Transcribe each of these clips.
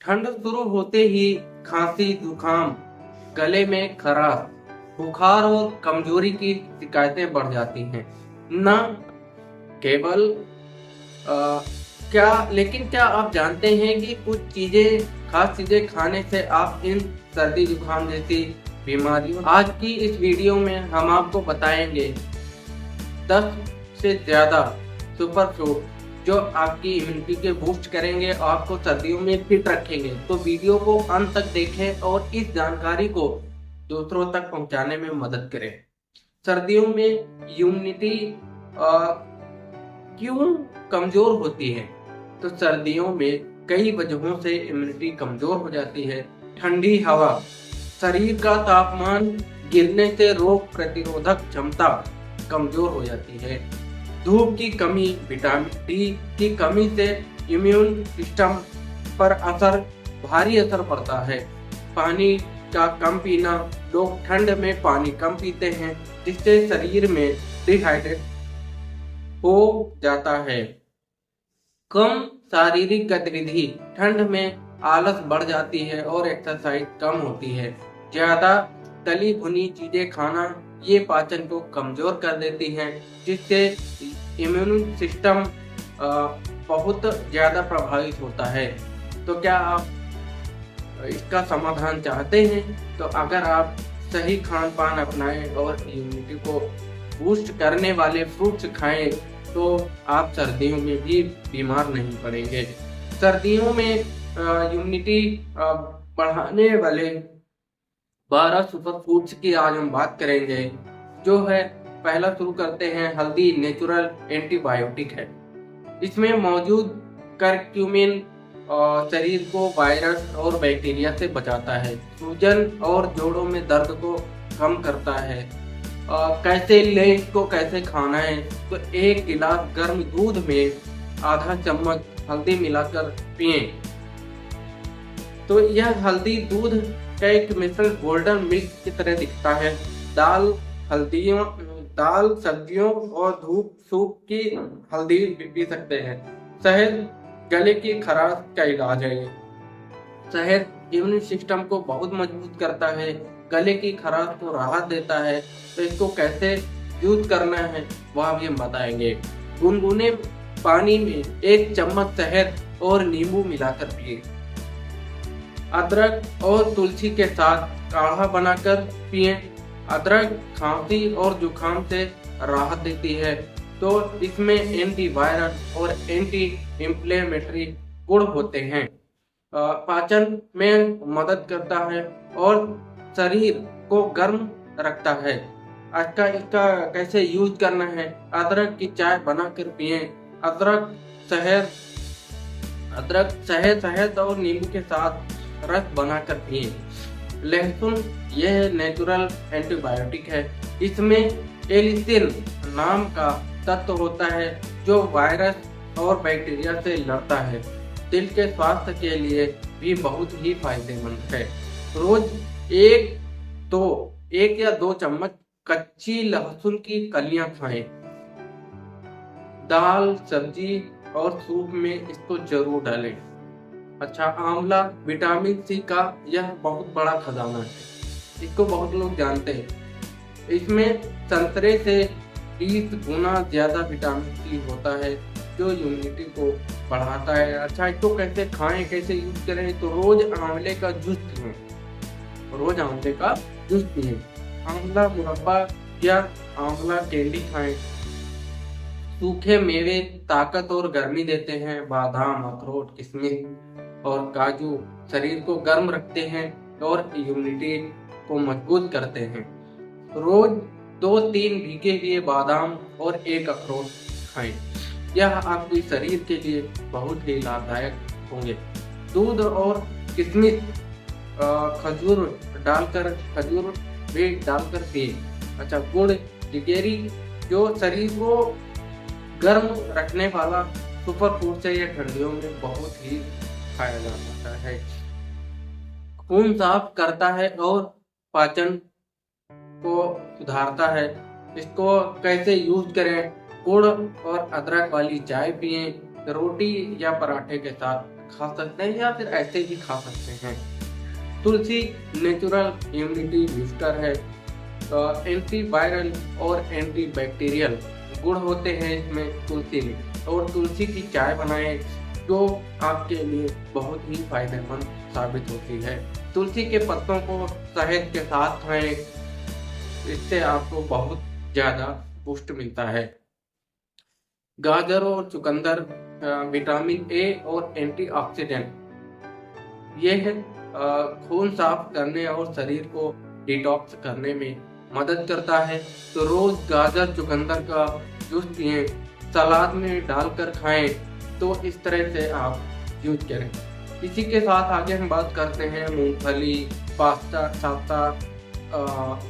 ठंड शुरू होते ही खांसी, जुकाम, गले में खराश, बुखार और कमजोरी की शिकायतें बढ़ जाती हैं। न केवल अ, क्या आप जानते हैं कि कुछ खास चीजें खाने से आप इन सर्दी जुकाम जैसी बीमारियों। आज की इस वीडियो में हम आपको बताएंगे 10 से ज्यादा सुपर फूड जो आपकी इम्यूनिटी के बूस्ट करेंगे और आपको सर्दियों में फिट रखेंगे। तो वीडियो को अंत तक देखें और इस जानकारी को दूसरों तक पहुंचाने में मदद करें। सर्दियों में इम्यूनिटी क्यों कमजोर होती है? तो सर्दियों में कई वजहों से इम्यूनिटी कमजोर हो जाती है। ठंडी हवा, शरीर का तापमान गिरने से रोग प्रतिरोधक क्षमता कमजोर हो जाती है। धूप की कमी, विटामिन डी की कमी से इम्यून सिस्टम पर भारी असर पड़ता है। पानी का कम पीना, लोग ठंड में पानी कम पीते हैं जिससे शरीर में डिहाइड्रेट हो जाता है। कम शारीरिक गतिविधि, ठंड में आलस बढ़ जाती है और एक्सरसाइज कम होती है। ज्यादा तली भुनी चीजें खाना ये पाचन को कमजोर कर देती हैं जिससे इम्यून सिस्टम बहुत ज्यादा प्रभावित होता है। तो क्या आप इसका समाधान चाहते हैं? तो अगर आप सही खान पान अपनाएं और इम्यूनिटी को बूस्ट करने वाले फ्रूट्स खाएं तो आप सर्दियों में भी बीमार नहीं पड़ेंगे। सर्दियों में इम्यूनिटी बढ़ाने वाले 12 सुपर फूड्स की आज हम बात करेंगे। जो है, पहला शुरू करते हैं। हल्दी नेचुरल एंटीबायोटिक है। इसमें मौजूद करक्यूमिन शरीर को वायरस और बैक्टीरिया से बचाता है। सूजन और जोड़ों में दर्द को कम करता है। कैसे ले, इसको कैसे खाना है? तो 1 गिलास गर्म दूध में आधा चम्मच हल्दी मिलाकर पिएं। तो यह हल्दी दूध का एक मिश्रण गोल्डन मिल्क की तरह दिखता है। दाल, सब्जियों और धूप सूप की हल्दी पी सकते हैं। शहद गले की खराश का इलाज है। शहद इम्यून सिस्टम को बहुत मजबूत करता है, गले की खराश को राहत देता है। तो इसको कैसे यूज करना है वह भी हम बताएंगे। गुनगुने पानी में 1 चम्मच शहद और नींबू मिलाकर पिए। अदरक और तुलसी के साथ काढ़ा बनाकर पिए। अदरक खांसी और जुकाम से राहत देती है। तो इसमें एंटीवायरल और एंटी इंफ्लेमेटरी गुण होते हैं। पाचन में मदद करता है और शरीर को गर्म रखता है। इसका कैसे यूज करना है? अदरक की चाय बनाकर पिए। अदरक शहद और नींबू के साथ रस बनाकर पिए। लहसुन, यह नेचुरल एंटीबायोटिक है। इसमें एलिसिन नाम का तत्व होता है जो वायरस और बैक्टीरिया से लड़ता है। दिल के स्वास्थ्य के लिए भी बहुत ही फायदेमंद है। रोज 1 या 2 चम्मच कच्ची लहसुन की कलियां खाएं। दाल, सब्जी और सूप में इसको जरूर डालें। अच्छा, आंवला विटामिन सी का यह बहुत बड़ा खजाना है। इसको बहुत लोग जानते हैं। इसमें संतरे से 20 गुना ज्यादा विटामिन सी होता है जो इम्यूनिटी को बढ़ाता है। अच्छा, इसको कैसे खाएं, कैसे यूज करें? तो रोज आंवले का जूस पिएं। आंवला मुरब्बा या आंवला कैंडी खाएं। सूखे मेवे ताकत और गर्मी देते हैं। बादाम, अखरोट, किशमिश और काजू शरीर को गर्म रखते हैं और इम्यूनिटी को मजबूत करते हैं। रोज 2-3 भीगे हुए बादाम और 1 अखरोट खाएं। यह आपके शरीर के लिए बहुत ही लाभदायक होंगे। दूध और किशमिश, खजूर भी डालकर पिए। अच्छा, गुड़, जिगेरी जो शरीर को गर्म रखने वाला सुपर फूड है, यह ठंडियों में बहुत ही खाया जा सकता है। खून साफ करता है और पाचन को सुधारता है। इसको कैसे यूज करें? गुड़ और अदरक वाली चाय पिए। रोटी या पराठे के साथ खा सकते हैं या फिर ऐसे ही खा सकते हैं। तुलसी नेचुरल इम्यूनिटी बूस्टर है। एंटीवायरल और एंटीबैक्टीरियल गुण होते हैं इसमें तुलसी में, और तुलसी की चाय बनाएं जो आपके लिए बहुत ही फायदेमंद साबित होती है। तुलसी के पत्तों को शहद के साथ खाएं, इससे आपको बहुत ज़्यादा पुष्ट मिलता है। गाजर और चुकंदर विटामिन ए और एंटीऑक्सीडेंट ये है खून साफ करने और शरीर को डिटॉक्स करने में मदद करता है। तो रोज गाजर चुकंदर का जूस पिएं, सलाद में डालकर खाएं। तो इस तरह से आप यूज करें। इसी के साथ आगे हम बात करते हैं मूंगफली, पास्ता, साफ्ता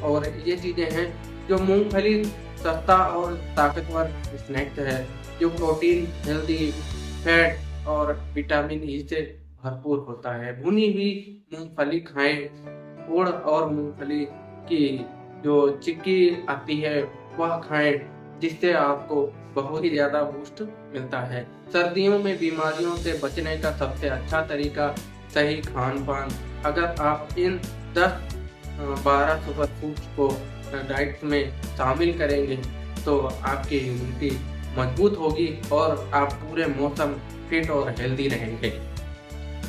और ये चीज़ें हैं जो मूंगफली सस्ता और ताकतवर स्नैक्स है जो प्रोटीन, हेल्दी फैट और विटामिन ई से भरपूर होता है। भुनी हुई मूंगफली खाएं। गुड़ और मूंगफली की जो चिक्की आती है वह खाएं, जिससे आपको बहुत ही ज़्यादा बूस्ट मिलता है। सर्दियों में बीमारियों से बचने का सबसे अच्छा तरीका सही खान पान। अगर आप इन 10-12 सुपर फूड्स को डाइट में शामिल करेंगे तो आपकी इम्यूनिटी मजबूत होगी और आप पूरे मौसम फिट और हेल्दी रहेंगे।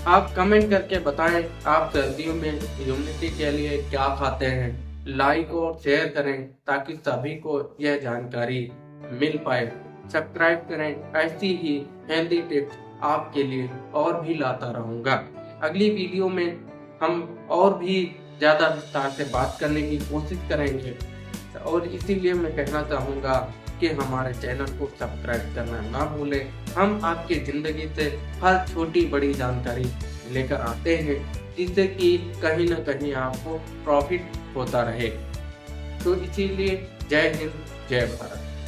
आप कमेंट करके बताएं आप सर्दियों में इम्यूनिटी के लिए क्या खाते हैं। लाइक और शेयर करें ताकि सभी को यह जानकारी मिल पाए। सब्सक्राइब करें, ऐसी ही हेल्दी टिप्स आपके लिए और भी लाता रहूँगा। अगली वीडियो में हम और भी ज़्यादा विस्तार से बात करने की कोशिश करेंगे, और इसीलिए मैं कहना चाहूँगा कि हमारे चैनल को सब्सक्राइब करना ना भूलें। हम आपकी ज़िंदगी से हर छोटी बड़ी जानकारी लेकर आते हैं, जिससे कि कहीं ना कहीं आपको प्रॉफिट होता रहे। तो इसीलिए जय हिंद, जय भारत।